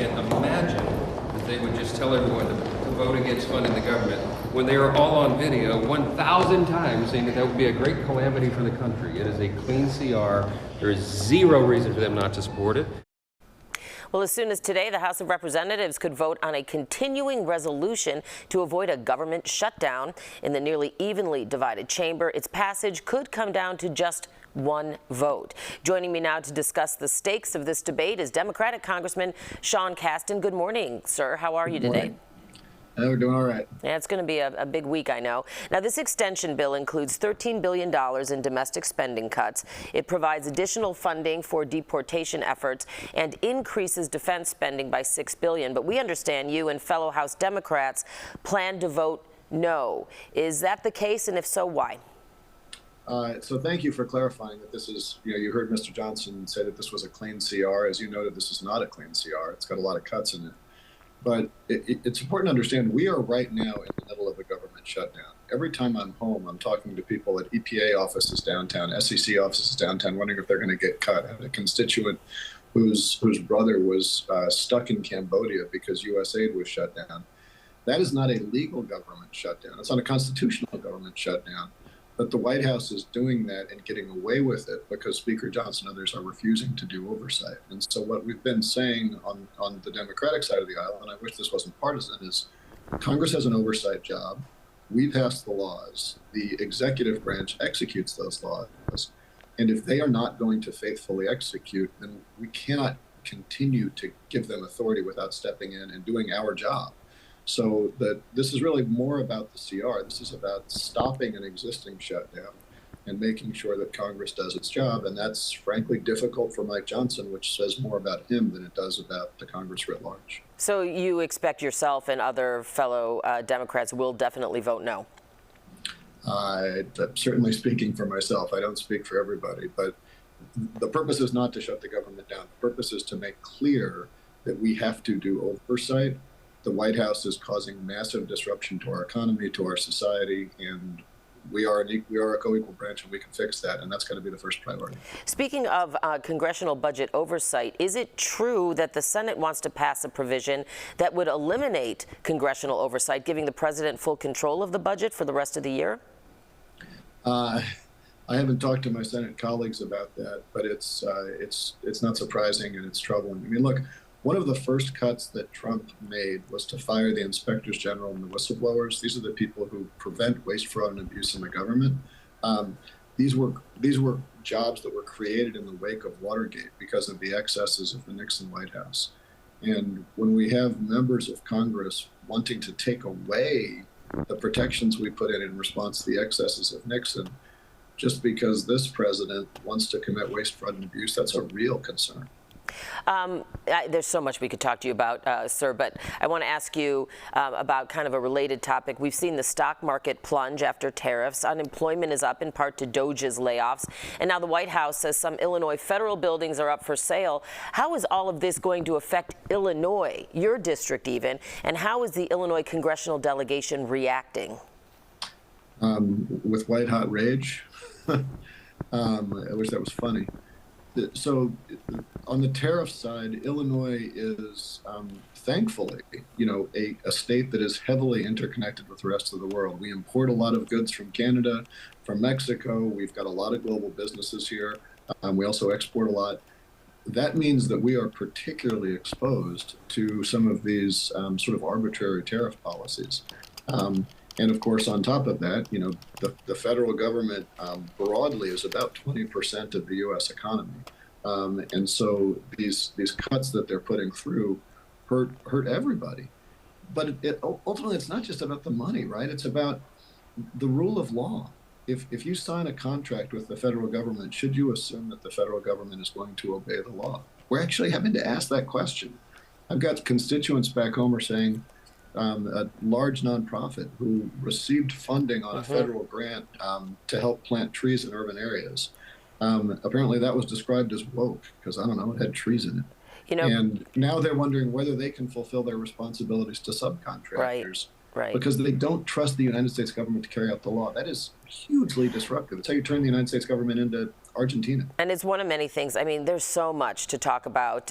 can't imagine that they would just tell everyone to vote against funding the government when they are all on video 1,000 times saying that that would be a great calamity for the country. It is a clean CR. There is zero reason for them not to support it. Well, as soon as today, the House of Representatives could vote on a continuing resolution to avoid a government shutdown. In the nearly evenly divided chamber, its passage could come down to just one vote. Joining me now to discuss the stakes of this debate is Democratic Congressman Sean Casten. Good morning, sir. How are you today? We're doing all right. Yeah, it's going to be a big week, I know. Now, this extension bill includes $13 billion in domestic spending cuts. It provides additional funding for deportation efforts and increases defense spending by $6 billion. But we understand you and fellow House Democrats plan to vote no. Is that the case? And if so, why? So thank you for clarifying that this is, you heard Mr. Johnson say that this was a clean CR. As you noted, this is not a clean CR. It's got a lot of cuts in it. But it's important to understand we are right now in the middle of a government shutdown. Every time I'm home, I'm talking to people at EPA offices downtown, SEC offices downtown, wondering if they're going to get cut. I had a constituent whose brother was stuck in Cambodia because USAID was shut down. That is not a legal government shutdown. It's not a constitutional government shutdown. But the White House is doing that and getting away with it because Speaker Johnson and others are refusing to do oversight. And so what we've been saying on the Democratic side of the aisle, and I wish this wasn't partisan, is Congress has an oversight job. We pass the laws. The executive branch executes those laws. And if they are not going to faithfully execute, then we cannot continue to give them authority without stepping in and doing our job. So this is really more about the CR. This is about stopping an existing shutdown and making sure that Congress does its job. And that's frankly difficult for Mike Johnson, which says more about him than it does about the Congress writ large. So you expect yourself and other fellow Democrats will definitely vote no? I'm certainly speaking for myself. I don't speak for everybody. But the purpose is not to shut the government down. The purpose is to make clear that we have to do oversight. The White House is causing massive disruption to our economy, to our society, and we are a co-equal branch, and we can fix that, and that's got to be the first priority. Speaking of congressional budget oversight, is it true that the Senate wants to pass a provision that would eliminate congressional oversight, giving the president full control of the budget for the rest of the year? I haven't talked to my Senate colleagues about that, but it's not surprising and it's troubling. I mean, look. One of the first cuts that Trump made was to fire the inspectors general and the whistleblowers. These are the people who prevent waste, fraud, and abuse in the government. These were jobs that were created in the wake of Watergate because of the excesses of the Nixon White House. And when we have members of Congress wanting to take away the protections we put in response to the excesses of Nixon, just because this president wants to commit waste, fraud, and abuse, that's a real concern. There's so much we could talk to you about, sir, but I want to ask you about kind of a related topic. We've seen the stock market plunge after tariffs. Unemployment is up in part to DOJ's layoffs. And now the White House says some Illinois federal buildings are up for sale. How is all of this going to affect Illinois, your district even, and how is the Illinois congressional delegation reacting? With white hot rage. I wish that was funny. So on the tariff side, Illinois is thankfully, a state that is heavily interconnected with the rest of the world. We import a lot of goods from Canada, from Mexico. We've got a lot of global businesses here. We also export a lot. That means that we are particularly exposed to some of these sort of arbitrary tariff policies. And of course, on top of that, the federal government broadly is about 20% of the U.S. economy. And so these cuts that they're putting through hurt everybody. But ultimately, it's not just about the money, right? It's about the rule of law. If you sign a contract with the federal government, should you assume that the federal government is going to obey the law? We're actually having to ask that question. I've got constituents back home are saying, a large nonprofit who received funding on a federal grant to help plant trees in urban areas. Apparently that was described as woke because, I don't know, it had trees in it. And now they're wondering whether they can fulfill their responsibilities to subcontractors right. because they don't trust the United States government to carry out the law. That is hugely disruptive. It's how you turn the United States government into Argentina. And it's one of many things. I mean, there's so much to talk about,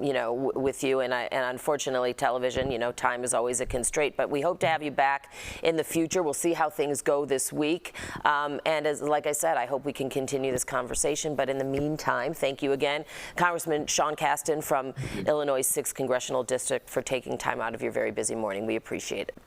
you know, with you, and unfortunately, television, you know, time is always a constraint. But we hope to have you back in the future. We'll see how things go this week. And like I said, I hope we can continue this conversation. But in the meantime, thank you again, Congressman Sean Casten from Illinois' 6th Congressional District, for taking time out of your very busy morning. We appreciate it.